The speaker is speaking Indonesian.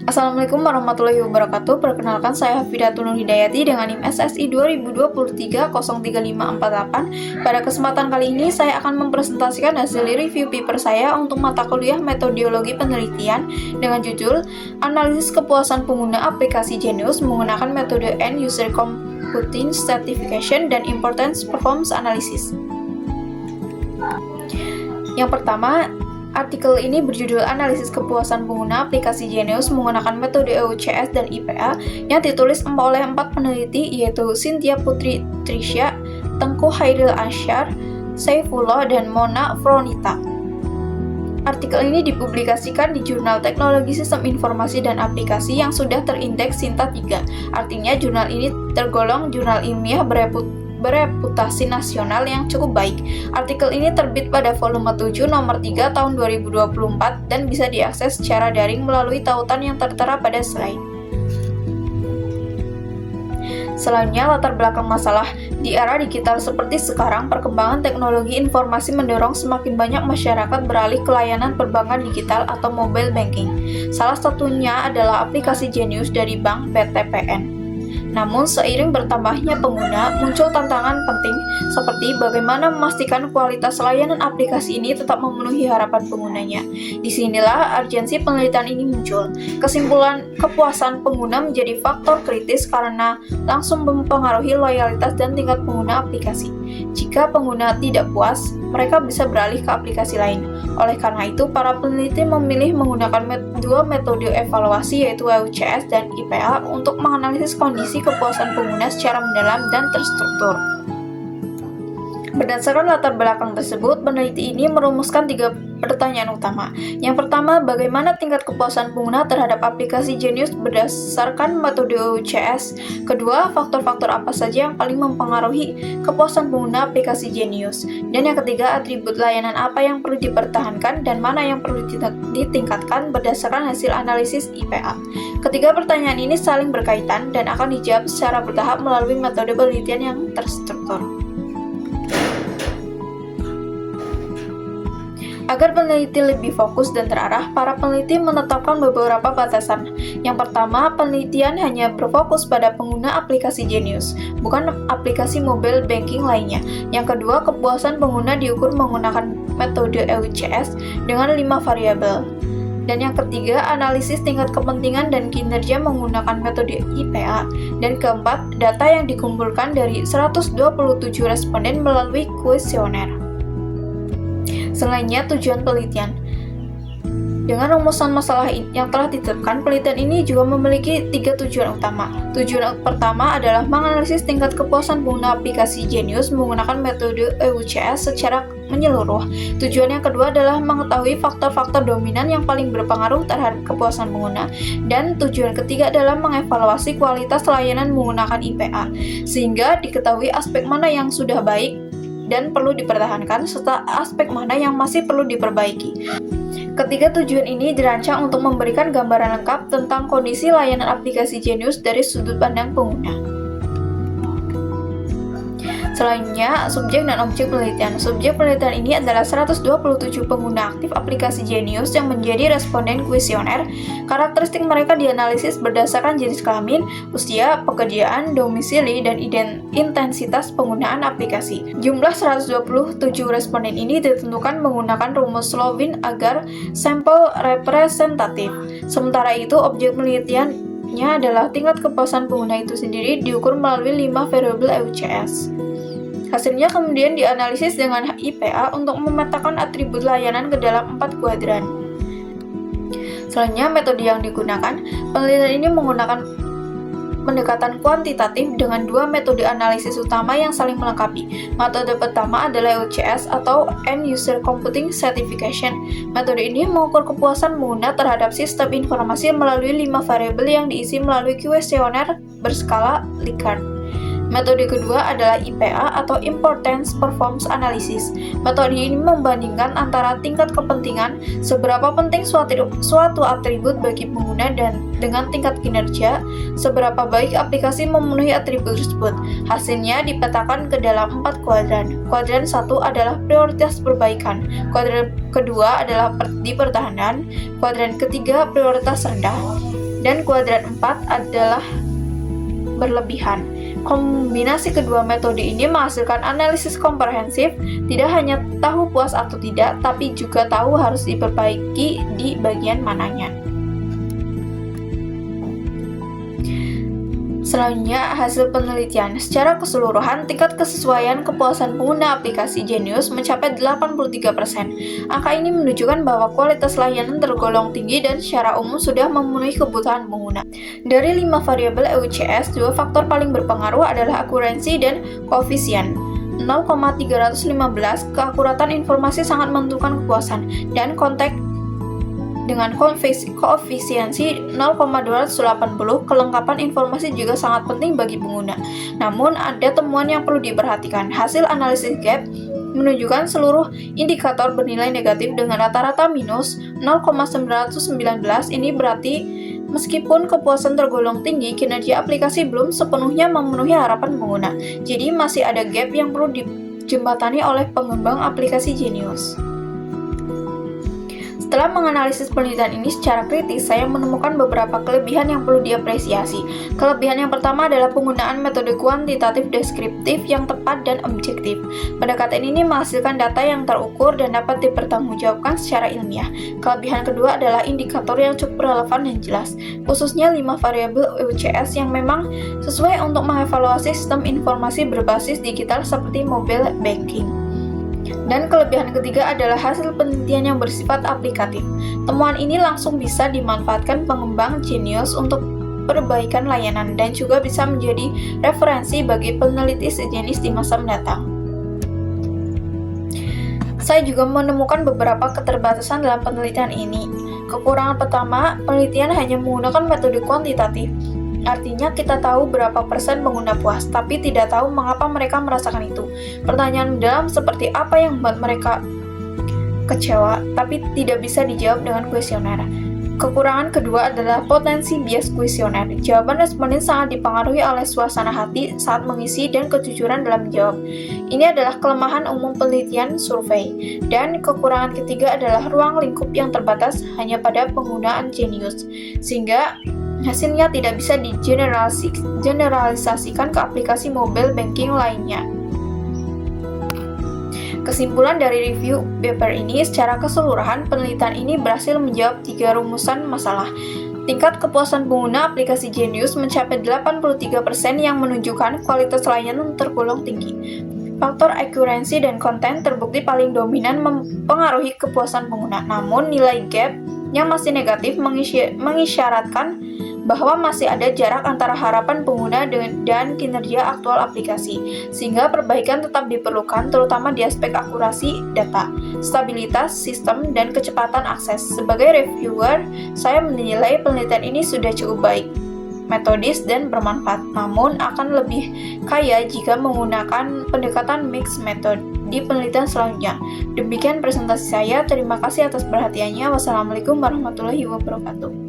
Assalamualaikum warahmatullahi wabarakatuh. Perkenalkan, saya Hafidatul Nur Hidayati dengan NIM SSI 2023-03548. Pada kesempatan kali ini, saya akan mempresentasikan hasil review paper saya untuk mata kuliah Metodologi Penelitian dengan judul Analisis Kepuasan Pengguna Aplikasi Genius menggunakan metode End User Computing Stratification dan Importance Performance Analysis. Yang pertama, artikel ini berjudul Analisis Kepuasan Pengguna Aplikasi Genius menggunakan metode EUCS dan IPA yang ditulis oleh 4 peneliti yaitu Cynthia Putri Trisha, Tengku Hairil Ansyar, Saifullah, dan Mona Fronita. Artikel ini dipublikasikan di Jurnal Teknologi Sistem Informasi dan Aplikasi yang sudah terindeks Sinta 3. Artinya jurnal ini tergolong jurnal ilmiah bereputasi nasional yang cukup baik. Artikel ini terbit pada volume 7 nomor 3 tahun 2024 dan bisa diakses secara daring melalui tautan yang tertera pada slide. Selanjutnya, latar belakang masalah. Di era digital seperti sekarang, perkembangan teknologi informasi mendorong semakin banyak masyarakat beralih ke layanan perbankan digital atau mobile banking. Salah satunya adalah aplikasi Genius dari Bank BTPN. Namun, seiring bertambahnya pengguna, muncul tantangan penting seperti bagaimana memastikan kualitas layanan aplikasi ini tetap memenuhi harapan penggunanya. Disinilah urgensi penelitian ini muncul. Kesimpulan, kepuasan pengguna menjadi faktor kritis karena langsung mempengaruhi loyalitas dan tingkat pengguna aplikasi. Jika pengguna tidak puas, mereka bisa beralih ke aplikasi lain. Oleh karena itu, para peneliti memilih menggunakan dua metode evaluasi yaitu EUCS dan IPA untuk menganalisis kondisi kepuasan pengguna secara mendalam dan terstruktur. Berdasarkan latar belakang tersebut, peneliti ini merumuskan 3 pertanyaan utama. Yang pertama, bagaimana tingkat kepuasan pengguna terhadap aplikasi Genius berdasarkan metode EUCS? Kedua, faktor-faktor apa saja yang paling mempengaruhi kepuasan pengguna aplikasi Genius? Dan yang ketiga, atribut layanan apa yang perlu dipertahankan dan mana yang perlu ditingkatkan berdasarkan hasil analisis IPA. Ketiga pertanyaan ini saling berkaitan dan akan dijawab secara bertahap melalui metode penelitian yang terstruktur. Agar peneliti lebih fokus dan terarah, para peneliti menetapkan beberapa batasan. Yang pertama, penelitian hanya berfokus pada pengguna aplikasi Genius, bukan aplikasi mobile banking lainnya. Yang kedua, kepuasan pengguna diukur menggunakan metode EUCS dengan 5 variabel. Dan yang ketiga, analisis tingkat kepentingan dan kinerja menggunakan metode IPA. Dan keempat, data yang dikumpulkan dari 127 responden melalui kuesioner. Selanjutnya, tujuan penelitian. Dengan rumusan masalah yang telah ditetapkan, penelitian ini juga memiliki 3 tujuan utama. Tujuan pertama adalah menganalisis tingkat kepuasan pengguna aplikasi Genius menggunakan metode EUCS secara menyeluruh. Tujuan yang kedua adalah mengetahui faktor-faktor dominan yang paling berpengaruh terhadap kepuasan pengguna. Dan tujuan ketiga adalah mengevaluasi kualitas layanan menggunakan IPA, sehingga diketahui aspek mana yang sudah baik dan perlu dipertahankan, serta aspek mana yang masih perlu diperbaiki. Ketiga tujuan ini dirancang untuk memberikan gambaran lengkap tentang kondisi layanan aplikasi Genius dari sudut pandang pengguna. Selanjutnya, subjek dan objek penelitian. Subjek penelitian ini adalah 127 pengguna aktif aplikasi Genius yang menjadi responden kuesioner. Karakteristik mereka dianalisis berdasarkan jenis kelamin, usia, pekerjaan, domisili, dan intensitas penggunaan aplikasi. Jumlah 127 responden ini ditentukan menggunakan rumus Slowin agar sampel representatif. Sementara itu, objek penelitiannya adalah tingkat kepuasan pengguna itu sendiri diukur melalui 5 variabel EUCS. Hasilnya kemudian dianalisis dengan IPA untuk memetakan atribut layanan ke dalam 4 kuadran. Selanjutnya, metode yang digunakan. Penelitian ini menggunakan pendekatan kuantitatif dengan 2 metode analisis utama yang saling melengkapi. Metode pertama adalah EUCS atau End User Computing Stratification. Metode ini mengukur kepuasan pengguna terhadap sistem informasi melalui 5 variabel yang diisi melalui kuesioner berskala Likert. Metode kedua adalah IPA atau Importance Performance Analysis. Metode ini membandingkan antara tingkat kepentingan, seberapa penting suatu atribut bagi pengguna dan dengan tingkat kinerja, seberapa baik aplikasi memenuhi atribut tersebut. Hasilnya dipetakan ke dalam 4 kuadran. Kuadran 1 adalah prioritas perbaikan, kuadran kedua adalah dipertahankan, kuadran ketiga prioritas rendah, dan kuadran 4 adalah berlebihan. Kombinasi kedua metode ini menghasilkan analisis komprehensif, tidak hanya tahu puas atau tidak, tapi juga tahu harus diperbaiki di bagian mananya. Selanjutnya, hasil penelitian. Secara keseluruhan, tingkat kesesuaian kepuasan pengguna aplikasi Genius mencapai 83%. Angka ini menunjukkan bahwa kualitas layanan tergolong tinggi dan secara umum sudah memenuhi kebutuhan pengguna. Dari 5 variabel EUCS, 2 faktor paling berpengaruh adalah akuransi dan koefisien. 0,315 keakuratan informasi sangat menentukan kepuasan, dan konteks dengan koefisiensi 0,280, kelengkapan informasi juga sangat penting bagi pengguna. Namun, ada temuan yang perlu diperhatikan. Hasil analisis gap menunjukkan seluruh indikator bernilai negatif dengan rata-rata minus 0,919. Ini berarti meskipun kepuasan tergolong tinggi, kinerja aplikasi belum sepenuhnya memenuhi harapan pengguna. Jadi masih ada gap yang perlu dijembatani oleh pengembang aplikasi Genius. Setelah menganalisis penelitian ini secara kritis, saya menemukan beberapa kelebihan yang perlu diapresiasi. Kelebihan yang pertama adalah penggunaan metode kuantitatif deskriptif yang tepat dan objektif. Pendekatan ini menghasilkan data yang terukur dan dapat dipertanggungjawabkan secara ilmiah. Kelebihan kedua adalah indikator yang cukup relevan dan jelas, khususnya 5 variabel EUCS yang memang sesuai untuk mengevaluasi sistem informasi berbasis digital seperti mobile banking. Dan kelebihan ketiga adalah hasil penelitian yang bersifat aplikatif. Temuan ini langsung bisa dimanfaatkan pengembang Genius untuk perbaikan layanan dan juga bisa menjadi referensi bagi peneliti sejenis di masa mendatang. Saya juga menemukan beberapa keterbatasan dalam penelitian ini. Kekurangan pertama, penelitian hanya menggunakan metode kuantitatif. Artinya kita tahu berapa persen pengguna puas, tapi tidak tahu mengapa mereka merasakan itu. Pertanyaan mendalam seperti apa yang membuat mereka kecewa, tapi tidak bisa dijawab dengan kuesioner. Kekurangan kedua adalah potensi bias kuesioner. Jawaban responden sangat dipengaruhi oleh suasana hati saat mengisi dan kejujuran dalam menjawab. Ini adalah kelemahan umum penelitian survei. Dan kekurangan ketiga adalah ruang lingkup yang terbatas hanya pada penggunaan Genius, sehingga hasilnya tidak bisa digeneralisasikan ke aplikasi mobile banking lainnya. Kesimpulan dari review paper ini, secara keseluruhan penelitian ini berhasil menjawab 3 rumusan masalah. Tingkat kepuasan pengguna aplikasi Genius mencapai 83% yang menunjukkan kualitas layanan tergolong tinggi. Faktor akuransi dan konten terbukti paling dominan mempengaruhi kepuasan pengguna. Namun nilai gap yang masih negatif mengisyaratkan bahwa masih ada jarak antara harapan pengguna dan kinerja aktual aplikasi, sehingga perbaikan tetap diperlukan terutama di aspek akurasi data, stabilitas sistem, dan kecepatan akses. Sebagai reviewer, saya menilai penelitian ini sudah cukup baik, metodis, dan bermanfaat, namun akan lebih kaya jika menggunakan pendekatan mixed method di penelitian selanjutnya. Demikian presentasi saya, terima kasih atas perhatiannya. Wassalamualaikum warahmatullahi wabarakatuh.